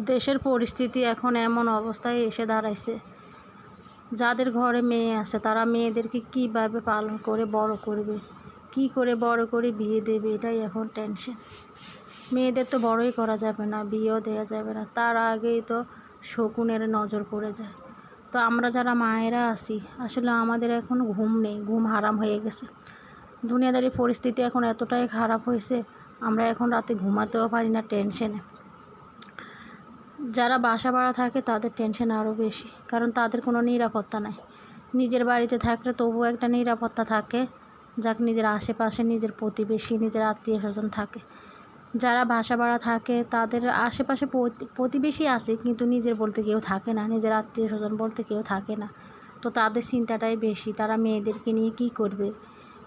দেশের পরিস্থিতি এখন এমন অবস্থায় এসে দাঁড়াইছে, যাদের ঘরে মেয়ে আছে তারা মেয়েদেরকে কীভাবে পালন করে বড় করবে, কি করে বড় করে বিয়ে দেবে, এটাই এখন টেনশন। মেয়েদের তো বড়ই করা যাবে না, বিয়েও দেওয়া যাবে না, তার আগেই তো শকুনের নজর পড়ে যায়। তো আমরা যারা মায়েরা আছি আসলে আমাদের এখন ঘুম নেই, ঘুম হারাম হয়ে গেছে। দুনিয়াদারি পরিস্থিতি এখন এতটাই খারাপ হয়েছে, আমরা এখন রাতে ঘুমাতেও পারি না টেনশনে। যারা বাসা ভাড়া থাকে তাদের টেনশন আরও বেশি, কারণ তাদের কোনো নিরাপত্তা নাই। নিজের বাড়িতে থাকলে তবুও একটা নিরাপত্তা থাকে, যাক নিজের আশেপাশে নিজের প্রতিবেশী নিজের আত্মীয় স্বজন থাকে। যারা বাসা ভাড়া থাকে তাদের আশেপাশে প্রতিবেশী আছে, কিন্তু নিজের বলতে কেউ থাকে না, নিজের আত্মীয় স্বজন বলতে কেউ থাকে না। তো তাদের চিন্তাটাই বেশি, তারা মেয়েদেরকে নিয়ে কী করবে।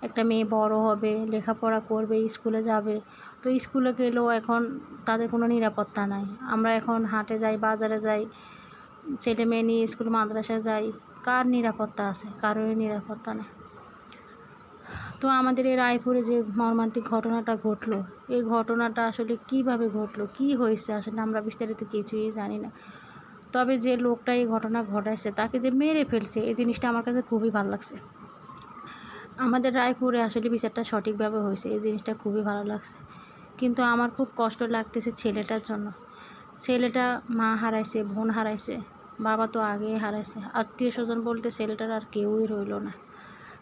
একটা মেয়ে বড় হবে, লেখাপড়া করবে, স্কুলে যাবে, তো স্কুলে গেলেও এখন তাদের কোনো নিরাপত্তা নাই। আমরা এখন হাটে যাই, বাজারে যাই, ছেলে মেয়ে নিয়ে স্কুল মাদ্রাসায় যাই, কার নিরাপত্তা আছে? কারোরই নিরাপত্তা নেই। তো আমাদের এই রায়পুরে যে মর্মান্তিক ঘটনাটা ঘটলো, এই ঘটনাটা আসলে কিভাবে ঘটলো, কি হয়েছে আসলে আমরা বিস্তারিত কিছুই জানি না। তবে যে লোকটা এই ঘটনা ঘটাইছে তাকে যে মেরে ফেলছে, এই জিনিসটা আমার কাছে খুবই ভালো লাগছে। আমাদের রায়পুরে আসলে বিচারটা সঠিকভাবে হয়েছে, এই জিনিসটা খুবই ভালো লাগছে। কিন্তু আমার খুব কষ্ট লাগতেছে ছেলেটার জন্য। ছেলেটা মা হারাইছে, বোন হারাইছে, বাবা তো আগেই হারাইছে, আত্মীয় স্বজন বলতে ছেলেটার আর কেউই রইল না।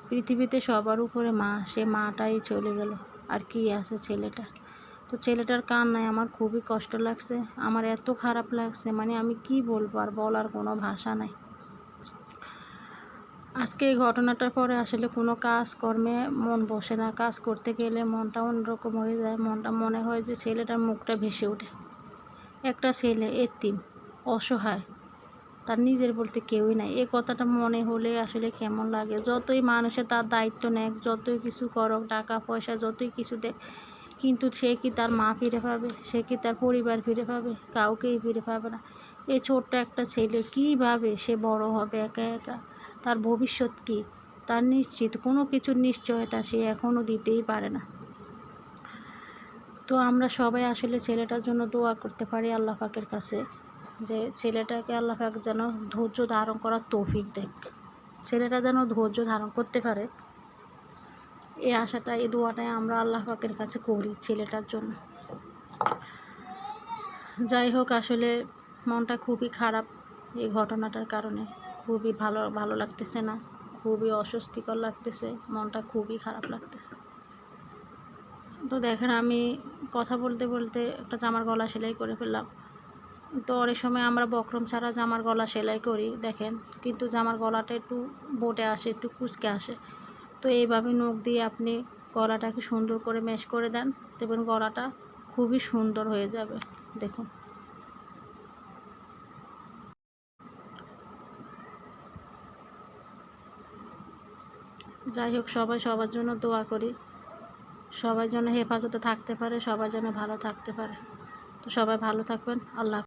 পৃথিবীতে সবার উপরে মা, সে মাটাই চলে গেল, আর কি আছে ছেলেটা। তো ছেলেটার কান্নায় আমার খুবই কষ্ট লাগছে, আমার এত খারাপ লাগছে, মানে আমি কি বলবো, আর বলার কোনো ভাষা নাই। আজকে এই ঘটনাটার পরে আসলে কোনো কাজকর্মে মন বসে না, কাজ করতে গেলে মনটা অন্যরকম হয়ে যায়, মনটা মনে হয় যে ছেলেটার মুখটা ভেসে ওঠে। একটা ছেলে এতিম, অসহায়, তার নিজের বলতে কেউই নাই, এই কথাটা মনে হলে আসলে কেমন লাগে। যতই মানুষে তার দায়িত্ব নেয়, যতই কিছু করক, টাকা পয়সা যতই কিছু দেয়, কিন্তু সে কি তার মা ফিরে পাবে? সে কি তার পরিবার ফিরে পাবে? কাউকেই ফিরে পাবে না। এই ছোট্ট একটা ছেলে কীভাবে সে বড় হবে একা একা? তার ভবিষ্যৎ কী? তার নিশ্চিত কোনো কিছুর নিশ্চয়তা সে এখনও দিতেই পারে না। তো আমরা সবাই আসলে ছেলেটার জন্য দোয়া করতে পারি আল্লাহ পাকের কাছে, যে ছেলেটাকে আল্লাহ পাক যেন ধৈর্য ধারণ করার তৌফিক দেয়, ছেলেটা যেন ধৈর্য ধারণ করতে পারে। এই আশাটা, এই দোয়াটাই আমরা আল্লাহ পাকের কাছে করি ছেলেটার জন্য। যাই হোক, আসলে মনটা খুবই খারাপ এই ঘটনাটার কারণে, খুবই ভালো লাগতেছে না, খুবই অস্বস্তিকর লাগতেছে, মনটা খুবই খারাপ লাগতেছে। তো দেখেন, আমি কথা বলতে বলতে একটা জামার গলা সেলাই করে ফেললাম। তো অনেক সময় আমরা বক্রম ছাড়া জামার গলা সেলাই করি দেখেন, কিন্তু জামার গলাটা একটু বোটে আসে, একটু কুঁচকে আসে। তো এইভাবে নখ দিয়ে আপনি গলাটাকে সুন্দর করে ম্যাশ করে দেন, দেখবেন গলাটা খুবই সুন্দর হয়ে যাবে। দেখুন, যাই হোক, সবাই সবার জন্য দোয়া করি, সবাই যেন হেফাজতে থাকতে পারে, সবাই যেন ভালো থাকতে পারে। তো সবাই ভালো থাকবেন। আল্লাহ।